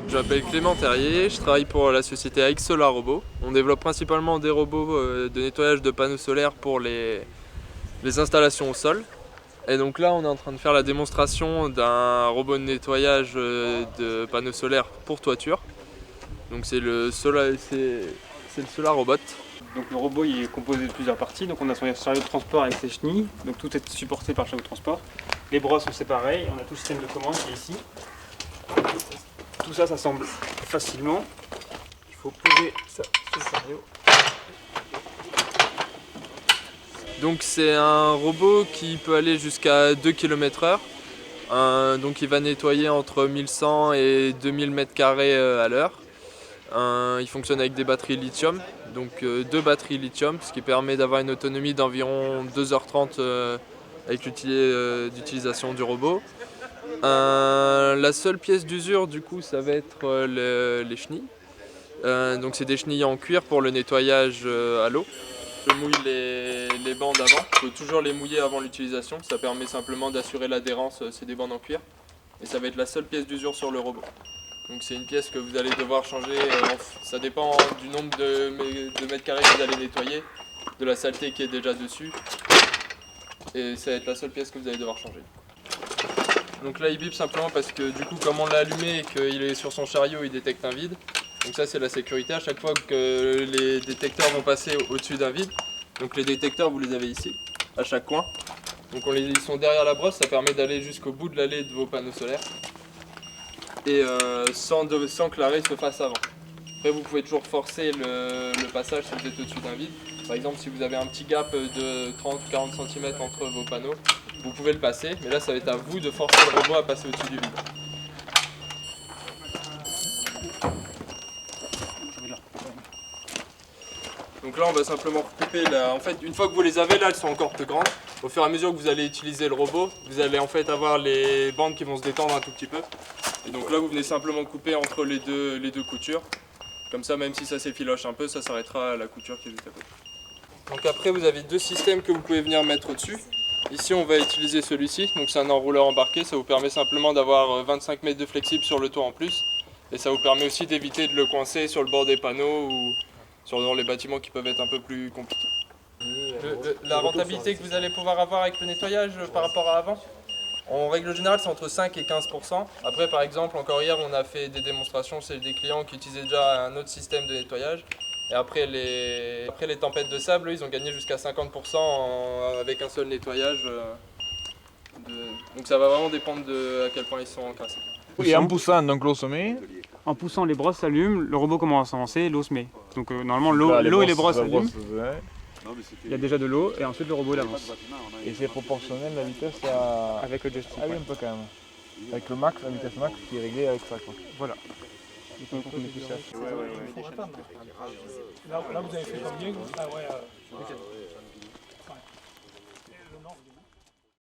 Je m'appelle Clément Terrier, je travaille pour la société AX Solar Robot. On développe principalement des robots de nettoyage de panneaux solaires pour les installations au sol. Et donc là on est en train de faire la démonstration d'un robot de nettoyage de panneaux solaires pour toiture. Donc c'est le Solar Robot. Donc le robot il est composé de plusieurs parties, donc on a son chariot de transport avec ses chenilles, donc tout est supporté par le chariot de transport. Les bras sont séparés, on a tout le système de commande qui est ici. Tout ça s'assemble facilement. Il faut poser ça sur le chariot. Donc c'est un robot qui peut aller jusqu'à 2 km/h. Donc il va nettoyer entre 1100 et 2000 m² à l'heure. Il fonctionne avec des batteries lithium, donc deux batteries lithium, ce qui permet d'avoir une autonomie d'environ 2h30 avec l'utilisation du robot. La seule pièce d'usure du coup ça va être les chenilles. Donc c'est des chenilles en cuir pour le nettoyage à l'eau. Je mouille les bandes avant, il faut toujours les mouiller avant l'utilisation, ça permet simplement d'assurer l'adhérence, c'est des bandes en cuir. Et ça va être la seule pièce d'usure sur le robot. Donc c'est une pièce que vous allez devoir changer, ça dépend du nombre de mètres carrés que vous allez nettoyer, de la saleté qui est déjà dessus. Et ça va être la seule pièce que vous allez devoir changer. Donc là il bip simplement parce que du coup comme on l'a allumé et qu'il est sur son chariot, il détecte un vide. Donc ça c'est la sécurité, à chaque fois que les détecteurs vont passer au-dessus d'un vide. Donc les détecteurs vous les avez ici, à chaque coin. Donc ils sont derrière la brosse, ça permet d'aller jusqu'au bout de l'allée de vos panneaux solaires. Et sans que l'arrêt se fasse avant. Après vous pouvez toujours forcer le passage si vous êtes au-dessus d'un vide. Par exemple si vous avez un petit gap de 30 ou 40 cm entre vos panneaux, vous pouvez le passer, mais là ça va être à vous de forcer le robot à passer au-dessus du vide. Donc là on va simplement recouper, en fait une fois que vous les avez là elles sont encore plus grandes. Au fur et à mesure que vous allez utiliser le robot, vous allez en fait avoir les bandes qui vont se détendre un tout petit peu. Et donc là vous venez simplement couper entre les deux coutures. Comme ça même si ça s'effiloche un peu, ça s'arrêtera à la couture qui est juste à côté. Donc après vous avez deux systèmes que vous pouvez venir mettre au-dessus. Ici on va utiliser celui-ci, donc c'est un enrouleur embarqué, ça vous permet simplement d'avoir 25 mètres de flexible sur le toit en plus. Et ça vous permet aussi d'éviter de le coincer sur le bord des panneaux ou dans les bâtiments qui peuvent être un peu plus compliqués. La rentabilité que vous allez pouvoir avoir avec le nettoyage par rapport à avant, en règle générale c'est entre 5 et 15%. Après par exemple, encore hier on a fait des démonstrations chez des clients qui utilisaient déjà un autre système de nettoyage. Et après les tempêtes de sable, ils ont gagné jusqu'à 50% avec un seul nettoyage. Donc ça va vraiment dépendre de à quel point ils sont encrassés. Et en poussant, donc l'eau se met. En poussant, les brosses s'allument, le robot commence à avancer, l'eau se met. Donc normalement l'eau et les brosses s'allument. Il y a déjà de l'eau et ensuite le robot il avance. Et c'est proportionnel la vitesse à... Avec le joystick. Ah oui, un peu quand même. Avec le max, la vitesse max qui est réglée avec ça quoi. Voilà. Là, vous avez fait combien? Ah ouais,